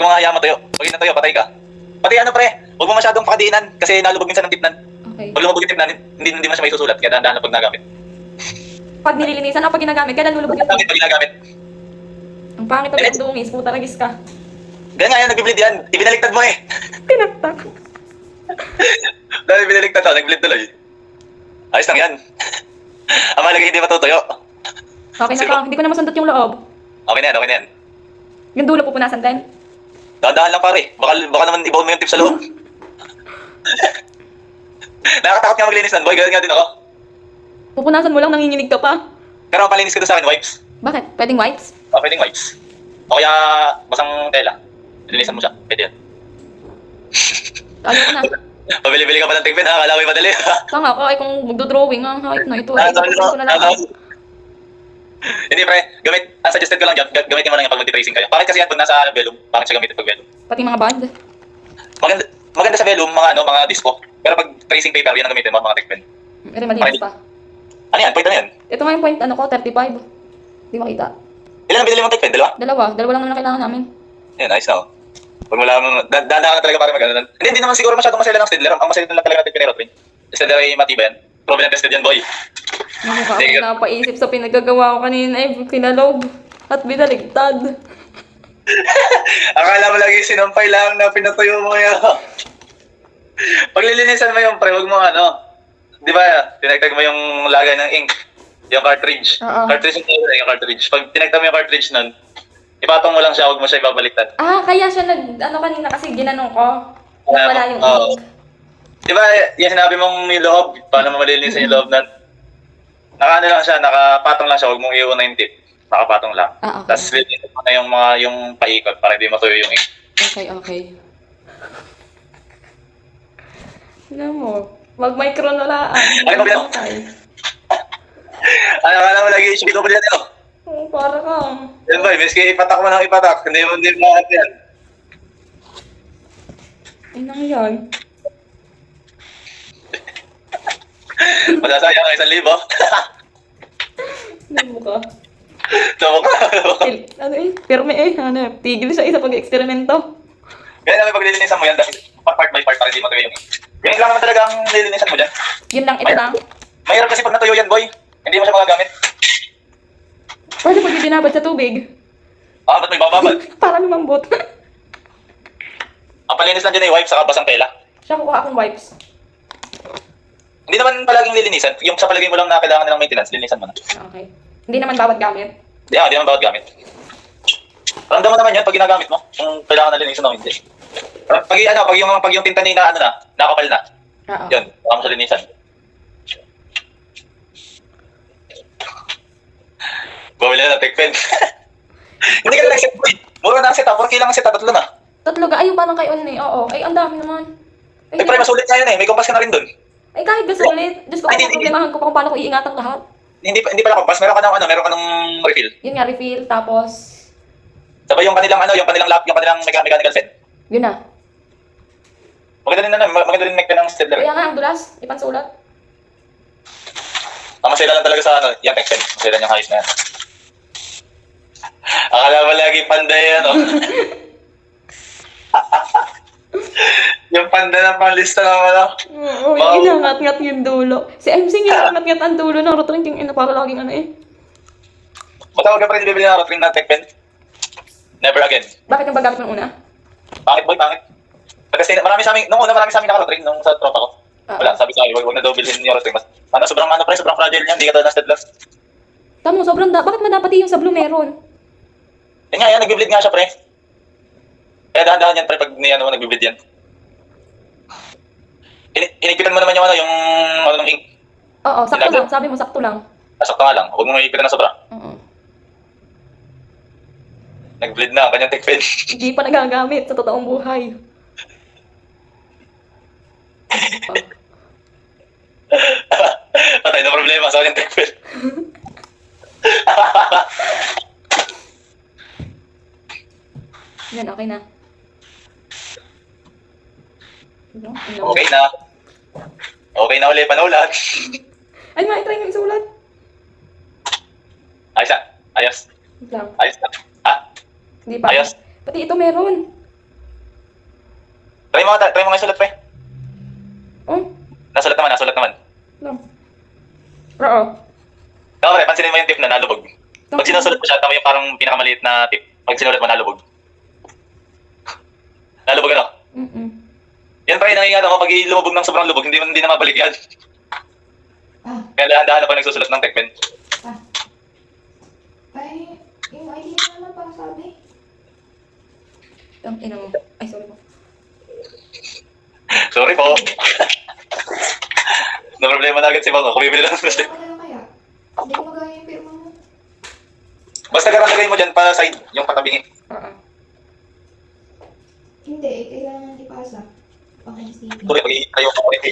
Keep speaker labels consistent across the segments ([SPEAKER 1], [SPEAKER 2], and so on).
[SPEAKER 1] mo nga hayaan matuyo. Pag natuyo, patay ka. Pati ano pre, huwag mo masyadong pakadiinan kasi nalubog minsan ng tipnan.
[SPEAKER 2] Okay.
[SPEAKER 1] Pag lumubog yung tipnan, hindi mo siya may susulat. Kaya dahan-dahan na pag nagamit.
[SPEAKER 2] Pag nililinisan o pag ginagamit, kailan lulubog yung
[SPEAKER 1] Pag ginagamit.
[SPEAKER 2] Ang pangit na yung dungis, puta ragis ka.
[SPEAKER 1] Ganyan nga yan, nag-bleed yan. Ibinaliktad mo eh.
[SPEAKER 2] Tinaktak.
[SPEAKER 1] Dahil ibinaliktad to, nag-bleed tuloy. Ayos lang yan. Ang mahalaga hindi matutuyo.
[SPEAKER 2] Okay na to, hindi ko na masundot yung loob.
[SPEAKER 1] Okay na yan, okay na yan.
[SPEAKER 2] Yung dulo pupunasan din.
[SPEAKER 1] Dahan-dahan lang pare. Baka naman ibaon mo yung tip sa loob. Nakakatakot nga maglinis nun, boy. Ganyan nga din ako.
[SPEAKER 2] Pupunasan mo lang, nanginginig ka pa.
[SPEAKER 1] Pero ang palinis ko doon sa akin, wipes.
[SPEAKER 2] Bakit? Pwedeng wipes?
[SPEAKER 1] Pwedeng wipes. O kaya basang tela. Linisan mo siya. Pwede yan.
[SPEAKER 2] Ayoko na.
[SPEAKER 1] Pabili-bili ka pa ng tigpin ha. Akala ko yung madali ha.
[SPEAKER 2] Tanga ko, ay kung magdodrawing ang height na ito. Ay,
[SPEAKER 1] Ano,
[SPEAKER 2] itapusin ko na lang.
[SPEAKER 1] Hindi pre, ang suggested ko lang dyan, gamitin mo lang yung pag mag-tracing kayo. Bakit kasi yan pag nasa vellum, bakit siya gamitin pag vellum?
[SPEAKER 2] Pati mga band.
[SPEAKER 1] Maganda sa vellum, mga disco. Pero pag tracing paper, yan ang gamitin mo, mga tigpin.
[SPEAKER 2] Ere, malinis pa.
[SPEAKER 1] Ano yan? Point na yan?
[SPEAKER 2] Ito nga yung point, ano ko, 35. Di makita.
[SPEAKER 1] Ilan ang binili mong tigpin? Dalawa?
[SPEAKER 2] Dalawa lang naman ang kailangan namin.
[SPEAKER 1] Yan, ayos na oh. Pag wala mong, dahan ka na talaga para magano. Hindi naman siguro masyadong masaya lang ng Stedler. Ang masaya lang talaga natin pinirotwin. Stedler ay matibay yan. Proven and tested yan, boy.
[SPEAKER 2] Namukha
[SPEAKER 1] Sige.
[SPEAKER 2] ako napaisip sa pinagagawa ko kanina ay kinalog at binaligtad.
[SPEAKER 1] Akala mo lagi sinampay lang na pinatuyo mo yun. Pag lilinisan mo yung pre, huwag mo di ba, tinagtag mo yung lagay ng ink, yung cartridge.
[SPEAKER 2] Oo.
[SPEAKER 1] Cartridge yung cartridge. Pag tinagtag mo yung cartridge nun, ipatong mo lang siya, huwag mo siya ibabaliktad.
[SPEAKER 2] Ah, kaya siya kanina kasi ginanong ko.
[SPEAKER 1] Kaya
[SPEAKER 2] Wala yung
[SPEAKER 1] oo.
[SPEAKER 2] ink.
[SPEAKER 1] Di ba, yung sinabi mong may loob, paano mo malilinisan yung loob nun? Nakaano lang siya, nakapatong lang siya, huwag mong iwan na yung tip. Nakapatong lang.
[SPEAKER 2] Ah, okay.
[SPEAKER 1] Tapos lilinisan mo na yung paikot para hindi matuyo yung ink.
[SPEAKER 2] Okay. Alam mo, mag-micro na lang.
[SPEAKER 1] Ay, pabila. Akala mo lagi yung double yan,
[SPEAKER 2] Oh, para kang.
[SPEAKER 1] Yan boy, miski ipatak mo ng ipatak, hindi mo yan.
[SPEAKER 2] Inang yan.
[SPEAKER 1] Masasayang ang 1,000.
[SPEAKER 2] Ano ka?
[SPEAKER 1] So,
[SPEAKER 2] Ano pirme tigil sa isa pag-eksperimento.
[SPEAKER 1] kaya namin pag lilinisan mo yan, dahil part by part para hindi matuyo yung ink. Yung ink lang naman talaga ang lilinisan mo dyan.
[SPEAKER 2] Yun lang, ito lang.
[SPEAKER 1] Mahirap kasi pag natuyo yan, boy. Hindi mo siya magagamit.
[SPEAKER 2] Pwede pag ibinabad sa tubig.
[SPEAKER 1] Ba't may bababad?
[SPEAKER 2] Para lumambot.
[SPEAKER 1] Ang palinis lang dyan ay wipe saka basang tela.
[SPEAKER 2] Siya kukuha akong wipes.
[SPEAKER 1] Hindi naman palaging lilinisan. Yung sa palagay mo lang na kailangan nilang maintenance, lilinisan mo na.
[SPEAKER 2] Okay. Hindi naman bawat gamit.
[SPEAKER 1] Di naman bawat gamit. Ramdam mo naman yan pag ginagamit mo, kung kailangan na linisan o hindi. Pag yung tinta na nakapal na,
[SPEAKER 2] Oo.
[SPEAKER 1] yun, baka mo siya linisan. Bumili na ng tech pen. Hindi ka na nag-set, boy. Mura na ang setup, 4K lang ang setup, 3 na.
[SPEAKER 2] Tatlo ga, ayun parang kayo oo. Ay, ang dami naman. Ay,
[SPEAKER 1] Pre, masulit na yun eh, may kompas ka na rin dun.
[SPEAKER 2] ay kahit gasulit. Diyos ko,
[SPEAKER 1] Ay,
[SPEAKER 2] kung problemahan ko pa kung paano ko iingatan lahat.
[SPEAKER 1] Hindi pala kompas, meron ka ng refill.
[SPEAKER 2] Yun nga, refill, tapos,
[SPEAKER 1] Sabay yung kanilang mechanical set.
[SPEAKER 2] yun na.
[SPEAKER 1] Maganda rin make ng Stedler.
[SPEAKER 2] Kaya nga, ang dulas, ipansulat.
[SPEAKER 1] Ang masaya lang talaga sa yung tech pen. Masaya yung hayos na yan. Akala mo lagi panday yan, yung panda na panglista naman,
[SPEAKER 2] Oo,
[SPEAKER 1] Wow.
[SPEAKER 2] yung inangat-ngat yung dulo. Si MC nga inangat-ngat ang dulo ng rotring yung para laging
[SPEAKER 1] Matawag ka pa rin bibili ng rotring na tech pen? Never again.
[SPEAKER 2] Bakit yung bagamit mo una?
[SPEAKER 1] Pangit boy, pangit. Kasi marami sa amin naka-rotring nung sa tropa ko. Wala, sabi sa akin, huwag na daw bilhin yung rotring. Sobrang fragile niyan, hindi ka daw na Stedler.
[SPEAKER 2] Tamo, sobrang bakit madapati yung sa blue meron?
[SPEAKER 1] Yan nga yan, nag-bleed nga siya, pre. Kaya dahan-dahan yan, pre, pag nag-bleed yan. Inigpitan mo naman yung ng ink.
[SPEAKER 2] Oo, sakto lang. Sabi mo, sakto lang.
[SPEAKER 1] Sakto nga lang, huwag mo maigpitan na sobra.
[SPEAKER 2] Oo.
[SPEAKER 1] Nag-bleed na ang kanyang tech pen.
[SPEAKER 2] Hindi pa nagagamit sa totoong buhay.
[SPEAKER 1] Patay na problema sa kanyang tech pen.
[SPEAKER 2] Yan, okay na.
[SPEAKER 1] Okay na. Okay na ulit, panulat.
[SPEAKER 2] Ay, try nga isulat.
[SPEAKER 1] Ayos na. Ayos.
[SPEAKER 2] Wait lang.
[SPEAKER 1] Ayos na. Ha?
[SPEAKER 2] Hindi pa.
[SPEAKER 1] Ayos.
[SPEAKER 2] Pati ito meron.
[SPEAKER 1] Try mo nga isulat, pre.
[SPEAKER 2] Oh,
[SPEAKER 1] Nasulat naman.
[SPEAKER 2] lang. Oo.
[SPEAKER 1] Oo, pre, pansinin mo yung tip na nalubog. Pag sinusulat mo siya, tama yung parang pinakamaliit na tip. Pag sinulat mo, nalubog. Nalubog ano?
[SPEAKER 2] Mm-mm.
[SPEAKER 1] Yan pa rin nangyayari ako pag lumubog ng sobrang lubog, hindi na mabalik yan. Kaya dahan-dahan ako nagsusulat ng tekpen.
[SPEAKER 3] Ay, yung ID mo naman pang sabi.
[SPEAKER 2] Ang ina mo. Ay, sorry po.
[SPEAKER 1] Sorry po. No problema na agad si Bang. Kumibili lang ng plastic.
[SPEAKER 3] Ano na kaya? Hindi ko magaya yung pirma mo.
[SPEAKER 1] Basta karagay mo dyan pa side, yung patabingi.
[SPEAKER 2] Oo.
[SPEAKER 3] Hindi, kailangan ipasa. Pang NCP.
[SPEAKER 1] Sorry, pag-i-tayo ko ulit.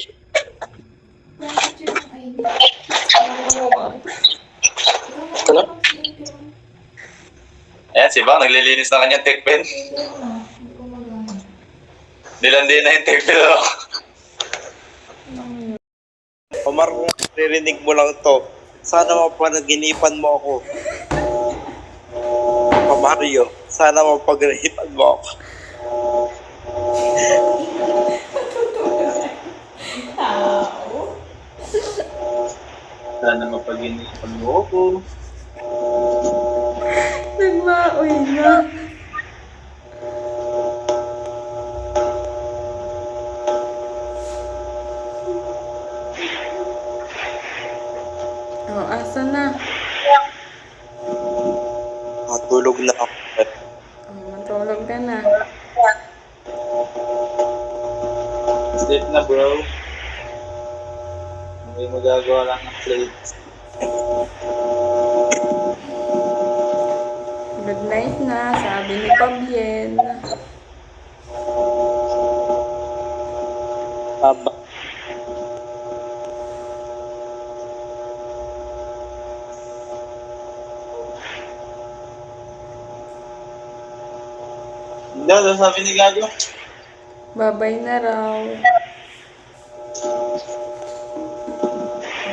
[SPEAKER 3] Private yung ID.
[SPEAKER 1] Ano?
[SPEAKER 3] Ikaw mo yung pirma mo.
[SPEAKER 1] Ayan, si Bang, naglilinis na kanyang tekpen.
[SPEAKER 3] Hindi ko magaya.
[SPEAKER 1] Nilandi na yung tekpen. Oh.
[SPEAKER 4] Omar, kung narinig mo lang to, sana mapanaginipan mo ako. Mario, sana mapaginipan mo ako.
[SPEAKER 1] Sana mapaginipan mo ako.
[SPEAKER 2] Nagmaoy na. Oh, asa na?
[SPEAKER 4] Matulog na ako.
[SPEAKER 2] Oh, matulog ka na.
[SPEAKER 1] Sleep na, bro. Hindi magagawa lang ng plates.
[SPEAKER 2] Good night na, sabi ni Pabien.
[SPEAKER 4] Aba.
[SPEAKER 1] Hindi, ano sabi ni Gago?
[SPEAKER 2] Babay na raw.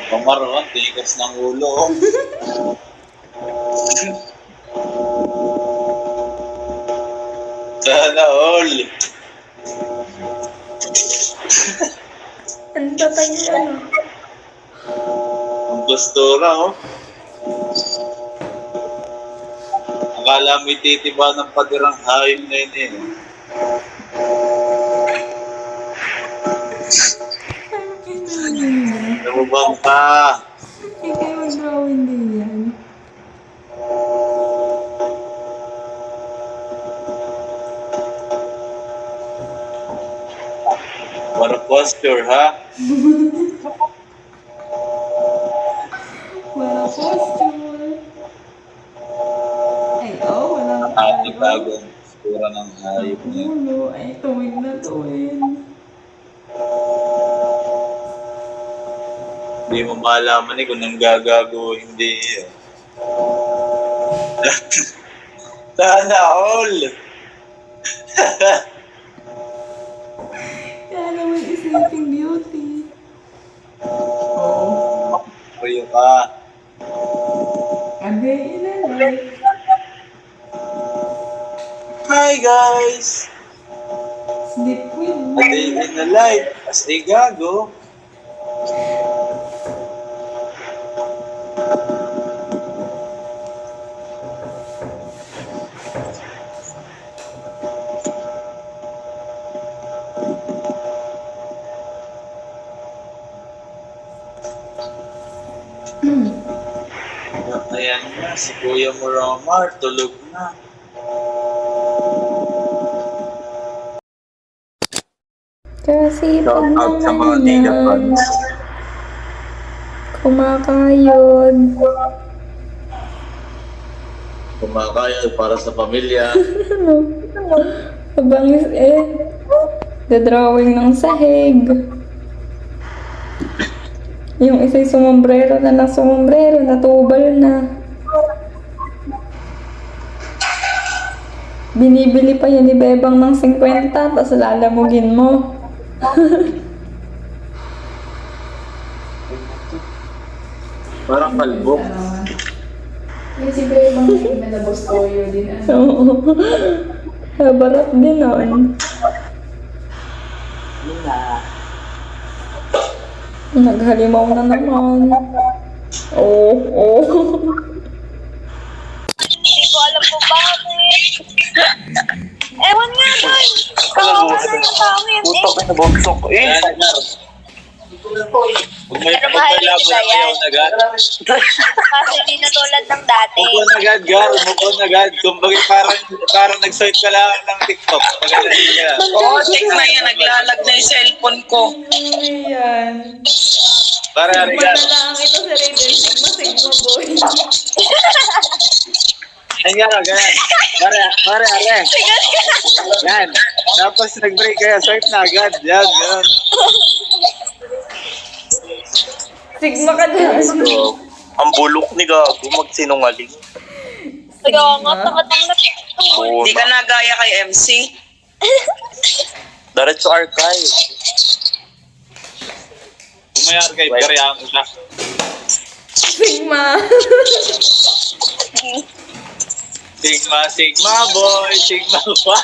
[SPEAKER 1] Pamaroon, tikas ng ulo. Oh. Sana all.
[SPEAKER 2] Ang tatay niya, ano?
[SPEAKER 1] Ang pastora, oh. Akala mo ititiba ng padirang hayop na yun eh. Namubang ka.
[SPEAKER 2] Ikaw mag-drawing din yan.
[SPEAKER 1] What a posture, ha?
[SPEAKER 2] Wala posture. Ay, oh, walang
[SPEAKER 1] Ating bagong postura ng hayop na yun.
[SPEAKER 2] ulo. Ay, tuwid na tuwid.
[SPEAKER 1] Hindi mo malaman eh kung nanggagago o hindi. Sana all.
[SPEAKER 2] Kaya naman Sleeping Beauty. Oo.
[SPEAKER 1] Kuyo ka.
[SPEAKER 2] A day in a life.
[SPEAKER 1] Hi guys!
[SPEAKER 2] Sleep with
[SPEAKER 1] A
[SPEAKER 2] me.
[SPEAKER 1] day in the life as a gago. Ayan na, si Kuya Muramar, tulog na.
[SPEAKER 2] Kasi pag
[SPEAKER 1] Shout out sa mga
[SPEAKER 2] naman
[SPEAKER 1] Nina
[SPEAKER 2] yan,
[SPEAKER 1] fans.
[SPEAKER 2] kumakayod.
[SPEAKER 1] Kumakaya para sa pamilya.
[SPEAKER 2] Abangis the-drawing ng sahig. Yung isa'y sumombrero na ng sumombrero, natubal na. Binibili pa yan ni Bebang ng 50, tapos lalamugin mo.
[SPEAKER 1] Parang kalbo.
[SPEAKER 3] Yung si Bebang may malabos toyo din.
[SPEAKER 2] Oo. Barat din nun. Naghalimaw na naman. Oh.
[SPEAKER 5] Hindi ko alam kung bakit. Ewan nga doon. Kawawa na yung tao yun eh.
[SPEAKER 4] Putok na bumsok eh.
[SPEAKER 1] Huwag may
[SPEAKER 5] Pero mahal
[SPEAKER 1] laban
[SPEAKER 5] nila
[SPEAKER 1] na
[SPEAKER 5] yan.
[SPEAKER 1] kayo na God.
[SPEAKER 5] Kasi hindi na tulad ng dati.
[SPEAKER 1] Move on agad, God. Move on agad. Kumbaga parang nag-swipe ka lang ng TikTok. Maganda ka.
[SPEAKER 6] Oo, check na yan. Naglalag na yung cellphone ko.
[SPEAKER 2] Ayan.
[SPEAKER 1] Para
[SPEAKER 2] Sigma
[SPEAKER 1] agad.
[SPEAKER 2] na lang ito si Raiden. Sigma boy.
[SPEAKER 1] Yan nga, ganyan. Pare. Yan. Tapos nag-break kaya, swipe na agad. Yan.
[SPEAKER 2] Sigma ka dyan.
[SPEAKER 4] Ang bulok ni Gago, magsinungaling.
[SPEAKER 5] Kaya nga, takatang na.
[SPEAKER 6] Hindi ka nagaya kay MC.
[SPEAKER 4] Diretso archive.
[SPEAKER 1] Kung may archive, karayaan mo siya.
[SPEAKER 2] Sigma.
[SPEAKER 1] Sigma boy. Sigma boy.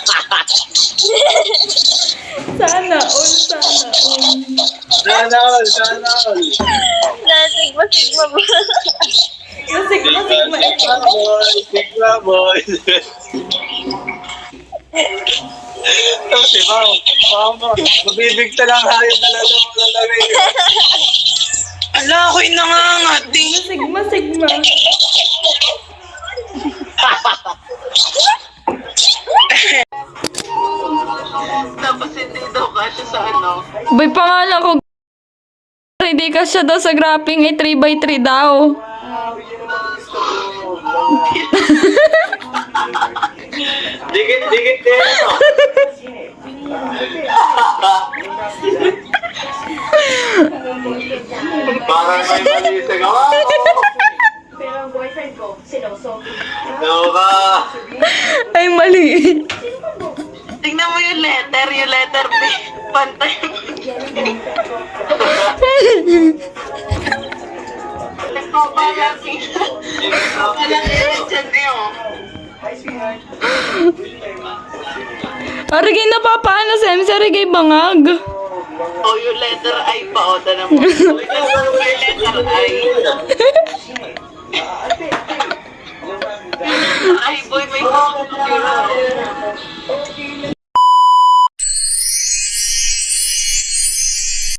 [SPEAKER 2] Sana all.
[SPEAKER 1] Sana all.
[SPEAKER 5] Sigma ba?
[SPEAKER 2] Sigma.
[SPEAKER 1] Sigma boy. Tapos diba, mama, mabibig ka lang hayop na lalawin.
[SPEAKER 6] Ala, ako'y nangangati.
[SPEAKER 2] Sigma.
[SPEAKER 6] Tapos hindi daw kasya sa ano.
[SPEAKER 2] Boy, pangalan ko. Hindi ka siya daw sa graphing 3x3 daw.
[SPEAKER 1] Dikit din. Parang may mali sa gawa.
[SPEAKER 3] Pero ang boyfriend ko, siloso.
[SPEAKER 1] No ka.
[SPEAKER 2] Ay, mali.
[SPEAKER 6] Tingnan mo yung letter B. Pantay. Walang i-mention niyo.
[SPEAKER 2] Arigay na papaano sa MC, arigay bangag.
[SPEAKER 6] O yung letter I pa. O, tanong mo. Yung letter I. Ay, boy, may